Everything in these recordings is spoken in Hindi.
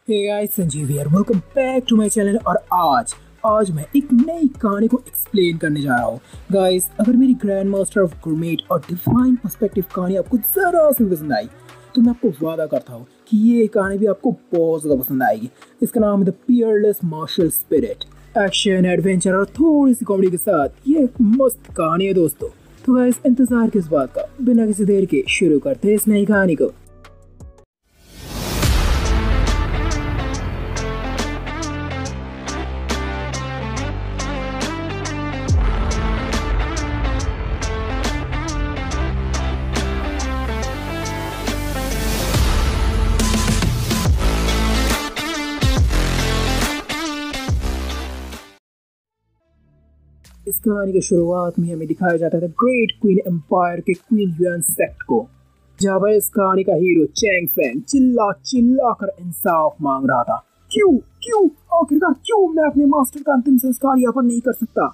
Hey guys, Sanjeev here. Welcome back to my channel. और आज मैं एक नई कहानी को एक्सप्लेन करने जा रहा हूँ। गाइस, अगर मेरी ग्रैंड मास्टर ऑफ गुरमेट और डिवाइन पर्सपेक्टिव कहानी आपको जरा सी पसंद आई तो मैं आपको वादा करता हूँ कि ये कहानी भी आपको बहुत ज़्यादा पसंद आएगी। इसका नाम है the peerless martial spirit. Action, adventure और थोड़ी सी कॉमेडी के साथ ये एक मस्त कहानी है दोस्तों। तो गाइस, इंतजार किस बात का, बिना किसी देर के शुरू करते हैं इस नई कहानी को। इस कहानी की शुरुआत में हमें दिखाया जाता है ग्रेट क्वीन एम्पायर के क्वीन युआन सेक्ट को, जहाँ पर इस कहानी का हीरो चैंग फेंग चिल्ला चिल्ला कर इंसाफ मांग रहा था। क्यों क्यों आखिरकार क्यों मैं अपने मास्टर का अंतिम संस्कार यहाँ पर नहीं कर सकता।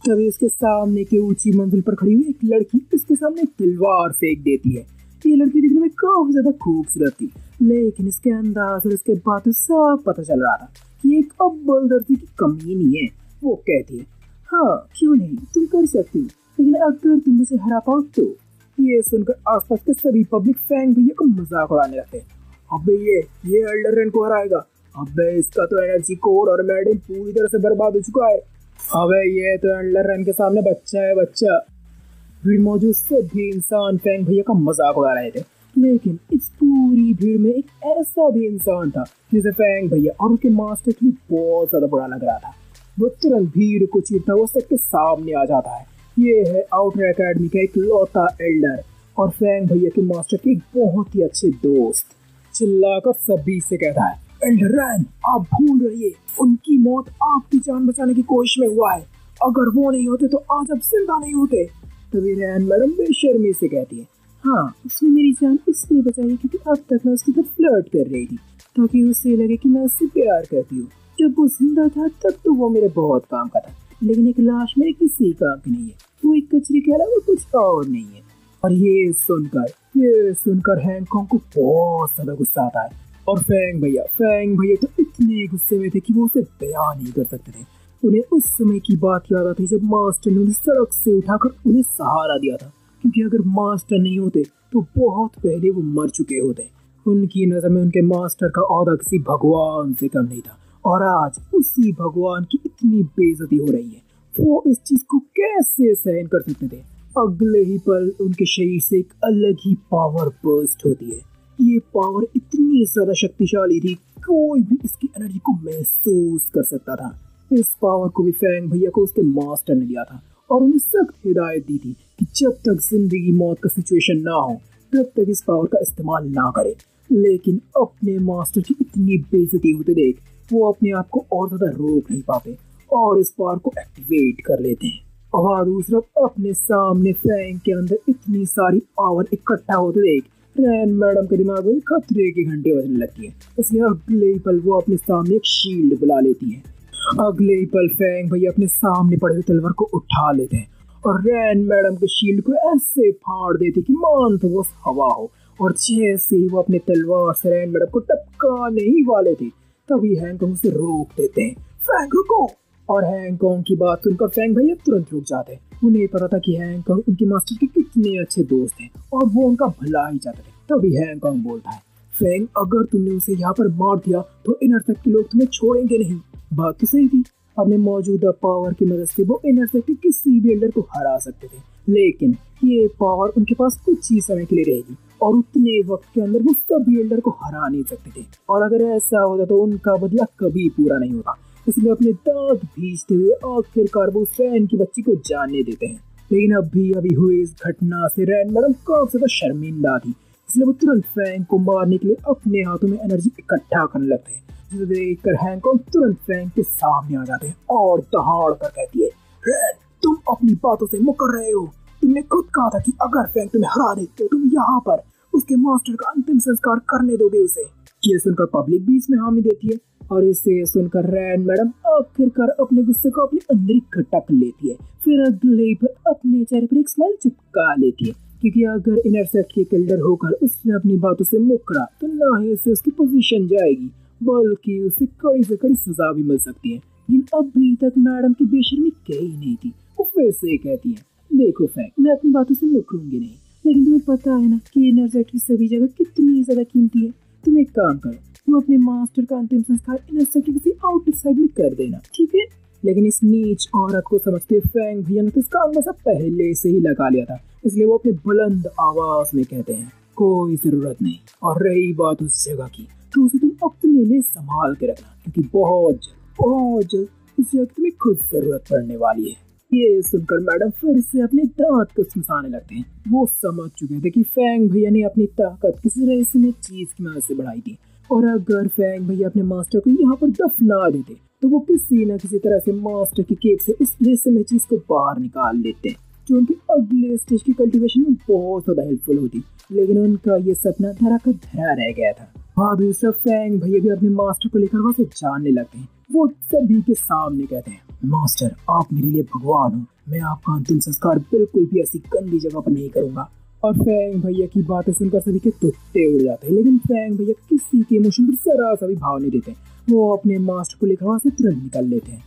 तभी उसके सामने की ऊंची मंजिल पर खड़ी हुई एक लड़की उसके सामने एक तलवार फेंक देती है। ये लड़की दिखने में काफी ज्यादा खूबसूरत थी, लेकिन इसके अंदाज और इसके बातों सब पता चल रहा था कि एक अव्वल दर्जे की कमीनी है। वो कहती है, हाँ क्यों नहीं, तुम कर सकती, लेकिन अगर तुम मुझे हरा पाओ तो। ये सुनकर आसपास के सभी पब्लिक फेंग भैया को मजाक उड़ाने लगते हैं। अबे ये एल्डर रेन को हराएगा, अबे इसका तो एनर्जी कोर और मेडिन पूरी तरह से बर्बाद हो चुका है। अबे ये तो एल्डर रेन के सामने बच्चा है बच्चा। भीड़ मौजूद सभी इंसान फेंग भैया का मजाक उड़ा रहे थे, लेकिन इस पूरी भीड़ में एक ऐसा भी इंसान था जिसे फेंग भैया और उनके मास्टर के लिए बहुत ज्यादा बुरा लग रहा था। वो तुरंत भीड़ को चीरता हुआ सबके सामने आ जाता है। ये है आउटर एकेडमी का एक लौता एल्डर और फेंग भैया के मास्टर के एक बहुत ही अच्छे दोस्त। चिल्लाकर सभी से कहता है, एल्डर रैन, आप भूल रहिए, उनकी मौत आपकी जान बचाने की कोशिश में हुआ है। अगर वो नहीं होते तो आज आप जिंदा नहीं होते। तभी रैन मैडम बेशर्मी से कहती है, हाँ उसने मेरी जान इसलिए बचाई क्योंकि अब तक मैं उसके साथ फ्लर्ट कर रही थी, ताकि उसे लगे कि मैं उससे प्यार करती हूँ। जब वो जिंदा था तब तो वो मेरे बहुत काम का था, लेकिन एक लाश मेरे किसी काम की नहीं है। वो एक कचरे के अलावा कुछ और नहीं है। और ये सुनकर हैंगकॉन्ग को बहुत ज्यादा गुस्सा आता है। और फेंग भैया तो इतने गुस्से में थे कि वो उसे बयान नहीं कर सकते थे। उन्हें उस समय की बात याद आती जब मास्टर ने उन्हें सड़क से उठाकर उन्हें सहारा दिया था, क्योंकि अगर मास्टर नहीं होते तो बहुत पहले वो मर चुके होते। उनकी नजर में उनके मास्टर का ओहदा किसी भगवान से कम नहीं था, और आज उसी भगवान की इतनी बेइज्जती हो रही है। वो इस चीज को कैसे सहन कर सकते थे। अगले ही पल उनके शरीर से एक अलग ही पावर बर्स्ट होती है। ये पावर इतनी ज्यादा शक्तिशाली थी, कोई भी इसकी एनर्जी को महसूस कर सकता था। इस पावर को भी फेंग भैया को उसके मास्टर ने दिया था और उन्हें सख्त हिदायत दी थी कि जब तक जिंदगी मौत का सिचुएशन ना हो तब तक इस पावर का इस्तेमाल ना करे। लेकिन अपने मास्टर की इतनी बेइज्जती होते देख वो अपने आप को और ज्यादा रोक नहीं पाते और इस पावर को एक्टिवेट कर लेते हैं। और दूसरा, अपने सामने फेंग के अंदर इतनी सारी पावर इकट्ठा होते देख रैन मैडम के दिमाग में खतरे की घंटी बजने लगती है। इसलिए अगले ही पल वो अपने सामने एक शील्ड बुला लेती है। अगले ही पल फेंग भैया अपने सामने पड़े हुए तलवार को उठा लेते हैं और रैन मैडम के शील्ड को ऐसे फाड़ देते कि मान तो वो हवा हो। और जैसे ही वो अपने तलवार से रैन मैडम को टपकाने ही वाले थे तभी हैंगकॉन्ग से रोक देते हैं, फेंग रुको। और हैंगकॉन्ग की बात सुनकर फेंग भैया तुरंत रुक जाते हैं। उन्हें पता था कि हैंगकॉन्ग उनके मास्टर के कितने अच्छे दोस्त हैं और वो उनका भला ही चाहते थे। तभी हैंगकॉन्ग बोलता है, फेंग अगर तुमने उसे यहाँ पर मार दिया तो इनर सेक्ट के लोग तुम्हें छोड़ेंगे नहीं। बात तो सही थी, अपने मौजूदा पावर की मदद से वो इनर सेक्ट के किसी भी एल्डर को हरा सकते थे, लेकिन ये पावर उनके पास कुछ ही समय के लिए रहेगी और उतने वक्त के अंदर वो सभी एल्डर को हरा नहीं सकते थे। और अगर ऐसा होता तो उनका बदला कभी पूरा नहीं होता। इसलिए अपने दांत भींचते हुए आखिरकार वो रैन की बच्ची को जाने देते हैं। लेकिन अभी हुई इस घटना से रैन मैडम काफी ज्यादा शर्मिंदा थी, इसलिए वो तुरंत फेंग को मारने के लिए अपने हाथों में एनर्जी इकट्ठा करने लगते हैं। जिसे देखकर हैंगकॉन्ग तुरंत फेंग के सामने आ जाते हैं और दहाड़ कर कहती है, रैन तुम अपनी बातों से मुकर रहे हो। तुमने खुद कहा था कि अगर फेंग तुम्हें हरा दे तो तुम यहाँ पर उसके मास्टर का अंतिम संस्कार करने दोगे उसे। ये सुनकर पब्लिक भी इसमें हामी देती है और इसे सुनकर रैन मैडम आखिरकार अपने गुस्से को अपने अंदर इकट्ठा कर लेती है। फिर अगले पर अपने चेहरे पर एक स्माइल चिपका लेती है, क्योंकि अगर इनर सेक्ट के एल्डर होकर उसने अपनी बातों से मुकरा तो ना ही से उसकी पोजीशन जाएगी बल्कि उसे कड़ी से कड़ी सजा भी मिल सकती है। लेकिन अभी तक मैडम की बेशर्मी कही नहीं थी। वो फिर से कहती है, देखो फैंग, मैं अपनी बातों से मुकरूंगी नहीं, लेकिन तुम्हें पता है ना कि एनर्जेटिक सभी जगह कितनी ज्यादा कीमती है। तुम एक काम करो, तुम अपने मास्टर का अंतिम संस्कार इनर के किसी आउटर साइड में कर देना, ठीक है? लेकिन इस नीच औरत को समझते फैंग भैया ने तो इसका अंदाजा पहले से ही लगा लिया था, इसलिए वो अपने बुलंद आवाज में कहते हैं, कोई जरूरत नहीं। और रही बात उस जगह की, तो उसे तुम अपने लिए संभाल के रखना, क्योंकि बहुत जल्द उस जगह तुम्हें खुद जरूरत पड़ने वाली है। ये सुनकर मैडम फिर से अपने दांत को सुनसाने लगते हैं। वो समझ चुके थे कि फैंग भैया ने अपनी ताकत किसी रहस्यमय चीज की मदद से बढ़ाई थी, और अगर फैंग भैया अपने मास्टर को यहाँ पर दफना देते तो वो किसी न किसी तरह से मास्टर की केव से इस रहस्यमय चीज को बाहर निकाल लेते, जो उनके अगले स्टेज की कल्टीवेशन में बहुत ज्यादा हेल्पफुल होती। लेकिन उनका ये सपना धरा का धरा रह गया था। और दूसरा फैंग भैया भी अपने मास्टर को लेकर वहां से जानने लगते हैं। वो सभी के सामने कहते हैं, मास्टर आप मेरे लिए भगवान हो, मैं आपका अंतिम संस्कार बिल्कुल भी ऐसी गंदी जगह पर नहीं करूंगा। और फैंग भैया की बातें सुनकर सभी के तुत्ते उड़ जाते हैं, लेकिन फैंग भैया किसी के इमोशन पर जरा सा भी भाव नहीं देते। वो अपने मास्टर को लेकर वहां से तुरंत निकल लेते हैं।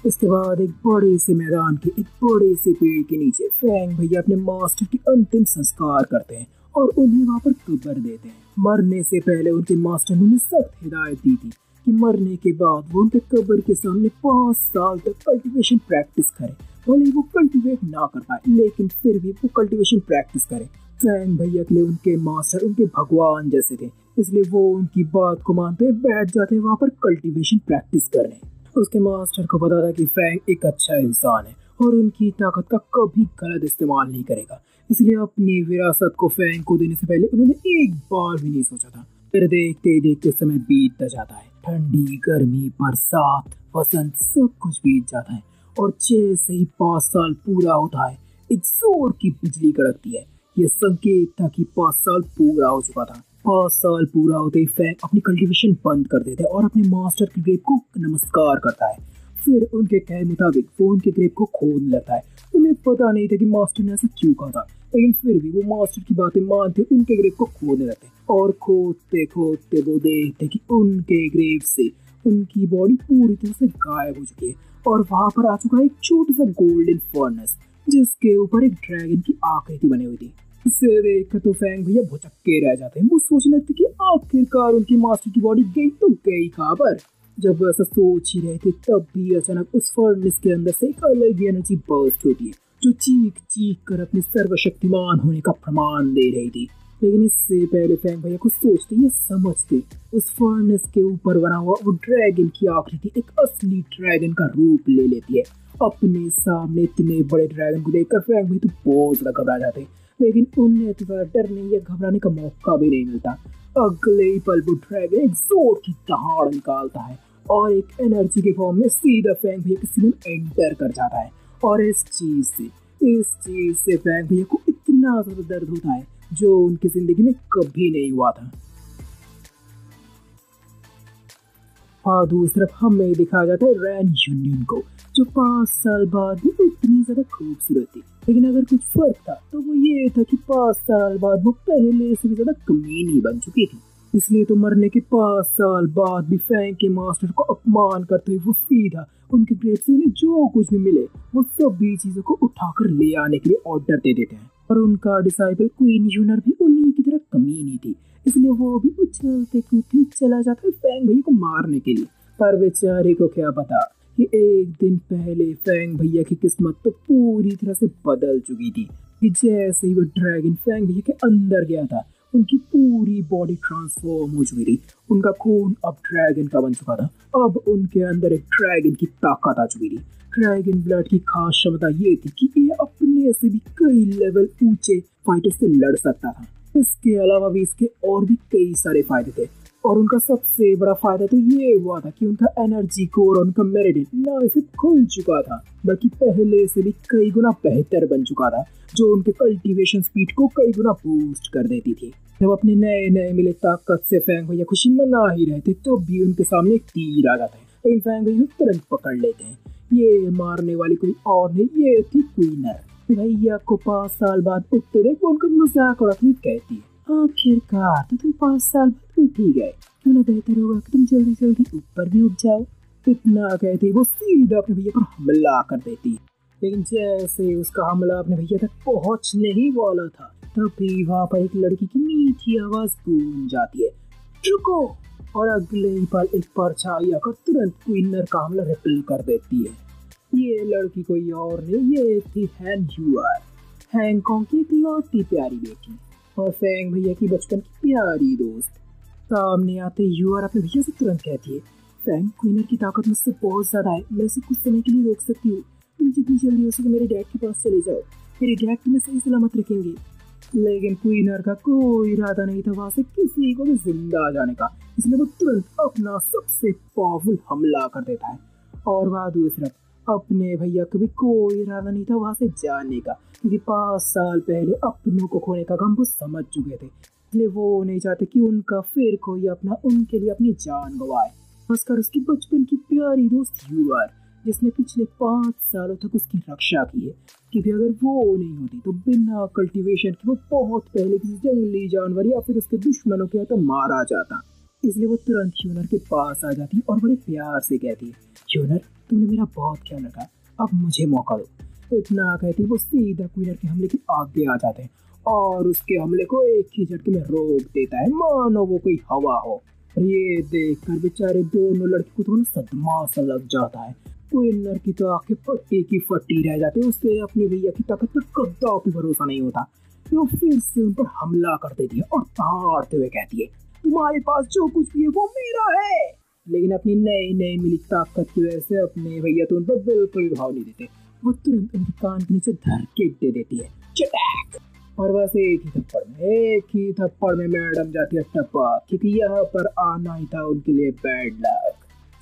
इसके बाद एक बड़े से मैदान के एक बड़े से पेड़ के नीचे फैंग भैया अपने मास्टर की अंतिम संस्कार करते हैं और उन्हें वहां पर कब्र देते हैं। मरने से पहले उनके मास्टर ने उन्हें सख्त हिदायत दी थी कि मरने के बाद वो उनके कब्र के सामने 5 साल तक कल्टीवेशन प्रैक्टिस करे। भले वो कल्टीवेट ना कर पाए, लेकिन फिर भी वो कल्टीवेशन प्रैक्टिस करे। फैंग भैया के लिए उनके मास्टर उनके भगवान जैसे थे, इसलिए वो उनकी बात को मानते हुए बैठ जाते हैं वहां पर कल्टीवेशन प्रैक्टिस करने। उसके मास्टर को पता था कि फैंग एक अच्छा इंसान है और उनकी ताकत का कभी गलत इस्तेमाल नहीं करेगा, इसलिए अपनी विरासत को फैंग को देने से पहले उन्होंने एक बार भी नहीं सोचा था। फिर देखते देखते समय बीतता जाता है। ठंडी, गर्मी, बरसात, वसंत सब कुछ बीत जाता है और जैसे ही 5 साल पूरा होता है, एक जोर की बिजली कड़कती है। यह संकेत था कि 5 साल पूरा हो चुका था। 5 साल पूरा होते ही फैंग अपनी कल्टीवेशन बंद कर देता है और अपने मास्टर के ग्रेव को नमस्कार करता है। फिर उनके कहे मुताबिक वो उनके ग्रेव को खोदने लगता है। उन्हें पता नहीं था कि मास्टर ने ऐसा क्यों कहा था, लेकिन फिर भी वो मास्टर की बातें मानते उनके ग्रेव को खोदने लगते और खोदते खोदते वो देखते कि उनके ग्रेव से उनकी बॉडी पूरी तरह से गायब हो चुकी है और वहां पर आ चुका है एक छोटा सा गोल्डन फर्नेस, जिसके ऊपर एक ड्रैगन की आकृति बनी हुई थी। इसे देखकर तो फैंग भैया भुचक्के रह जाते हैं। वो सोचने लगते कि आखिरकार उनकी मास्टर की बॉडी गई तो गई कहां पर। जब वो ऐसा सोच ही रहे थे, तब भी अचानक उस फर्नेस के अंदर से एक अलग ही एनर्जी बर्स्ट होती है, जो चीख चीख कर अपने सर्वशक्तिमान होने का प्रमाण दे रही थी। लेकिन इससे पहले फैंग भैया कुछ सोचते या समझते, उस फर्नेस के ऊपर बना हुआ वो ड्रैगन की आकृति एक असली ड्रैगन का रूप ले लेती है। अपने सामने इतने बड़े ड्रैगन को देखकर फैंग भैया तो बहुत ज्यादा घबरा जाते, लेकिन उन्हें तो ज्यादा डरने या घबराने का मौका भी नहीं मिलता। अगले ही पल वो ड्रैगन एक जोर की दहाड़ निकालता है और एक एनर्जी के फॉर्म में सीधा फैंग भैया के सीने में एंटर कर जाता है। और इस चीज से फैंग भैया को इतना ज्यादा दर्द होता है जो उनकी जिंदगी में कभी नहीं हुआ था। हाँ, दूसरी तरफ हमें दिखाया जाता है रैन यूनियन को, जो 5 साल बाद भी इतनी ज्यादा खूबसूरत थी। लेकिन अगर कुछ फर्क था तो वो ये था कि 5 साल बाद वो पहले से भी ज्यादा कमीनी बन चुकी थी। इसलिए तो मरने के 5 साल बाद भी फैंग के मास्टर को अपमान करते हुए वो सीधा उनके ग्रेव से उन्हें जो कुछ भी मिले वो सभी चीजों को उठाकर ले आने के लिए ऑर्डर दे देते हैं। और उनका डिसाइपल क्वीन यूनर भी उन्हीं की तरह कमीनी थी, इसलिए वो भी उछलते कूदते चला जाता है फैंग भैया को मारने के लिए। पर बेचारे को क्या पता कि एक दिन पहले फैंग भैया की किस्मत तो पूरी तरह से बदल चुकी थी कि जैसे ही वो ड्रैगन फैंग भैया के अंदर गया था, उनकी पूरी बॉडी ट्रांसफॉर्म हो चुकी थी। उनका खून अब ड्रैगन का बन चुका था। अब उनके अंदर एक ड्रैगन की ताकत आ चुकी थी। ड्रैगन ब्लड की खास क्षमता ये थी कि ये अपने से भी कई लेवल ऊंचे फाइटर से लड़ सकता था। इसके अलावा भी इसके और भी कई सारे फायदे थे, और उनका सबसे बड़ा फायदा तो ये हुआ था कि उनका एनर्जी कोर और उनका मेरिडियन ना सिर्फ खुल चुका था, बल्कि पहले से भी कई गुना बेहतर बन चुका था, जो उनके कल्टीवेशन स्पीड को कई गुना बूस्ट कर देती थी। जब अपने नए नए मिले ताकत से फैंग भैया खुशी मना ही रहे थे, तो भी उनके सामने एक तीर आ जाता है, लेकिन फैंग भैया तुरंत पकड़ लेते हैं। ये मारने वाली कोई और नहीं, ये थी क्वीनर। भैया को 5 साल बाद उठते देख वो उनका मजाक उड़ाती कहती है, आखिरकार तो तुम 5 साल बाद उठ ही गए, क्यों ना बेहतर होगा कि तुम जल्दी जल्दी ऊपर भी उठ जाओ। इतना कहती वो सीधा अपने भैया पर हमला कर देती है। लेकिन जैसे उसका हमला अपने भैया तक पहुंचने ही वाला था, तभी वहां पर एक लड़की की मीठी आवाज गूंज जाती है, रुको। और अगले ही पल एक परछाई आकर तुरंत क्वीनर का हमला रिपेल कर देती है। ये लड़की कोई और नहीं, ये थी हैन यूआर, हैंगकांग की इकलौती प्यारी बेटी और फैंग भैया की बचपन की प्यारी दोस्त। सामने आते यूआर अपने भैया से तुरंत कहती है, फैंग, क्वीनर की ताकत मुझसे बहुत ज्यादा है, मैं इसे कुछ समय के लिए रोक सकती हूँ। तुम जितनी जल्दी हो सके मेरे डैड के पास चले जाओ, मेरे डैड तुम्हें सही सलामत रखेंगे। लेकिन क्वीनर का कोई इरादा नहीं था वहां से किसी को भी जिंदा जाने का, इसलिए वो तुरंत अपना सबसे पावरफुल हमला कर देता है। और वह दूसरा अपने भैया को भी कोई इरादा नहीं था वहां से जाने का, क्योंकि 5 साल पहले अपनों को खोने का गम वो समझ चुके थे, इसलिए वो नहीं चाहते कि उनका फिर कोई अपना उनके लिए अपनी जान गवाए। खासकर उसकी बचपन की प्यारी दोस्त यूआर, जिसने पिछले 5 सालों तक उसकी रक्षा की है, क्योंकि अगर वो नहीं होती तो बिना कल्टीवेशन के वो बहुत पहले किसी जंगली जानवर या फिर उसके दुश्मनों के हाथों मारा जाता। इसलिए वो तुरंत ह्यूनर के पास आ जाती और बड़े प्यार से कहती है, ह्यूनर, तुमने मेरा बहुत ख्याल रखा, अब मुझे मौका दो। इतना कहती वो सीधा क्वीनर के हमले के आगे आ जाते हैं और उसके हमले को एक ही झटके में रोक देता है, मानो वो कोई हवा हो। ये देखकर बेचारे दोनों लड़की को तो सदमा सा लग जाता है। क्वीनर की तो आंखें फटी की फटी रह जाती है, उसे अपनी भैया की ताकत पर कदापि भरोसा नहीं होता। वो फिर से उन पर हमला कर देती है और ताड़ते हुए कहती है, तुम्हारे पास जो कुछ भी है वो मेरा है। लेकिन अपनी नई नई मिली ताकत की वजह से अपने भैया तो उन पर बिल्कुल भाव नहीं देते। वो तुरंत उनके कान के नीचे धरके दे देती है, चटैक। और बस एक ही थप्पड़ में मैडम जाती है टपा, क्योंकि यहाँ पर आना ही था उनके लिए बैड लक।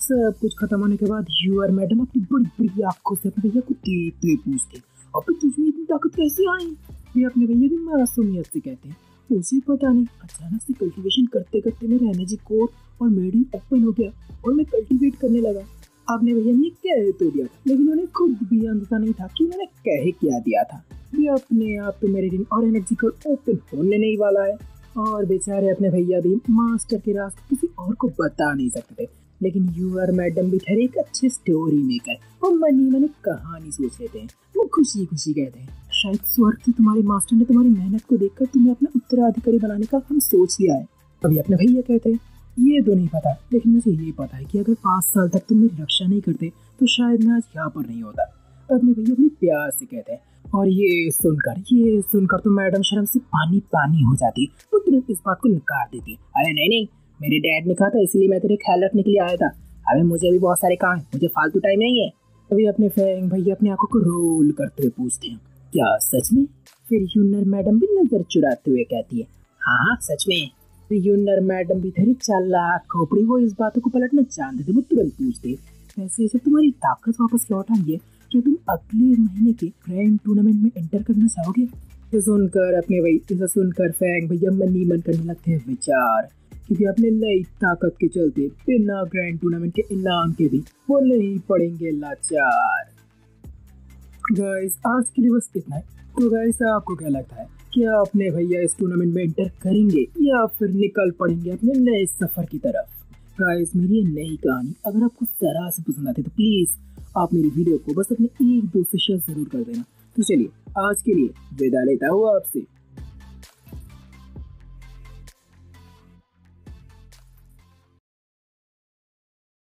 सब कुछ खत्म होने के बाद यूआर मैडम अपनी बड़ी बड़ी आंखों से अपने भैया को देखते हुए पूछते, अबे तुझमें इतनी ताकत कैसे आई? वे अपने भैया भी मासूमियत से कहते हैं, मुझे पता नहीं, अचानक से कल्टीवेशन करते करते मेरा एनर्जी कोर और मेडिन ओपन हो गया और मैं कल्टीवेट करने लगा। आपने भैया ने कह तो दिया था, लेकिन उन्हें खुद भी अंदाजा नहीं था कि उन्होंने कह क्या दिया था। ये अपने आप तो मेडिन और एनर्जी कोर ओपन होने नहीं वाला है। और बेचारे अपने भैया भी मास्टर के राज किसी और को बता नहीं सकते थे। लेकिन यूआर मैडम भी थे एक अच्छे स्टोरी मेकर, वो मनी मनी कहानी सोच लेते हैं। वो खुशी खुशी कहते हैं, शायद स्वर्ग से तुम्हारे मास्टर ने तुम्हारी मेहनत को देखकर तुम्हें अपना उत्तराधिकारी बनाने का हम सोच लिया है। अभी अपने भैया कहते हैं, ये तो नहीं पता, लेकिन मुझे ये पता है कि अगर 5 साल तक तुम मेरी रक्षा नहीं करते तो शायद मैं आज यहाँ पर नहीं होता। अपने भैया बड़ी प्यार से कहते हैं। और ये सुनकर तो मैडम शर्म से पानी पानी हो जाती। वो तुरंत इस बात को नकार देती, अरे नहीं, मेरे डैड ने कहा था इसलिए मैं तेरे ख्याल रखने के लिए आया था। अबे मुझे भी बहुत सारे काम है, मुझे फालतू टाइम नहीं है। अभी अपने फैंग भैया अपनी आंखों को रोल करते हुए पूछते हैं, क्या सच में? फिर यूनर मैडम भी नजर चुराते हुए कहती है, हाँ सच में। फिर यूनर मैडम भी थोड़ी चालाक खोपड़ी, वो इस बातों को पलटना जानते थे। वो तुरंत पूछते, वैसे जब तुम्हारी ताकत वापस लौट आई है, क्या तुम अगले महीने के ग्रैंड टूर्नामेंट में एंटर करना चाहोगे? इसे सुनकर फैंग भैया मनी मन करने लगते हैं विचार, क्योंकि अपने नई ताकत के चलते बिना ग्रैंड टूर्नामेंट के इनाम के भी वो नहीं पड़ेंगे लाचार। गाइस आज के लिए बस इतना है। तो गाइस आपको क्या लगता है, क्या अपने भैया इस टूर्नामेंट में एंटर करेंगे या फिर निकल पड़ेंगे अपने नए सफर की तरफ? गाइस मेरी ये नई कहानी अगर आपको जरा से पसंद आती है तो प्लीज आप मेरी वीडियो को बस अपने एक दोस्त से शेयर जरूर कर देना। तो चलिए आज के लिए विदा लेता हूँ आपसे।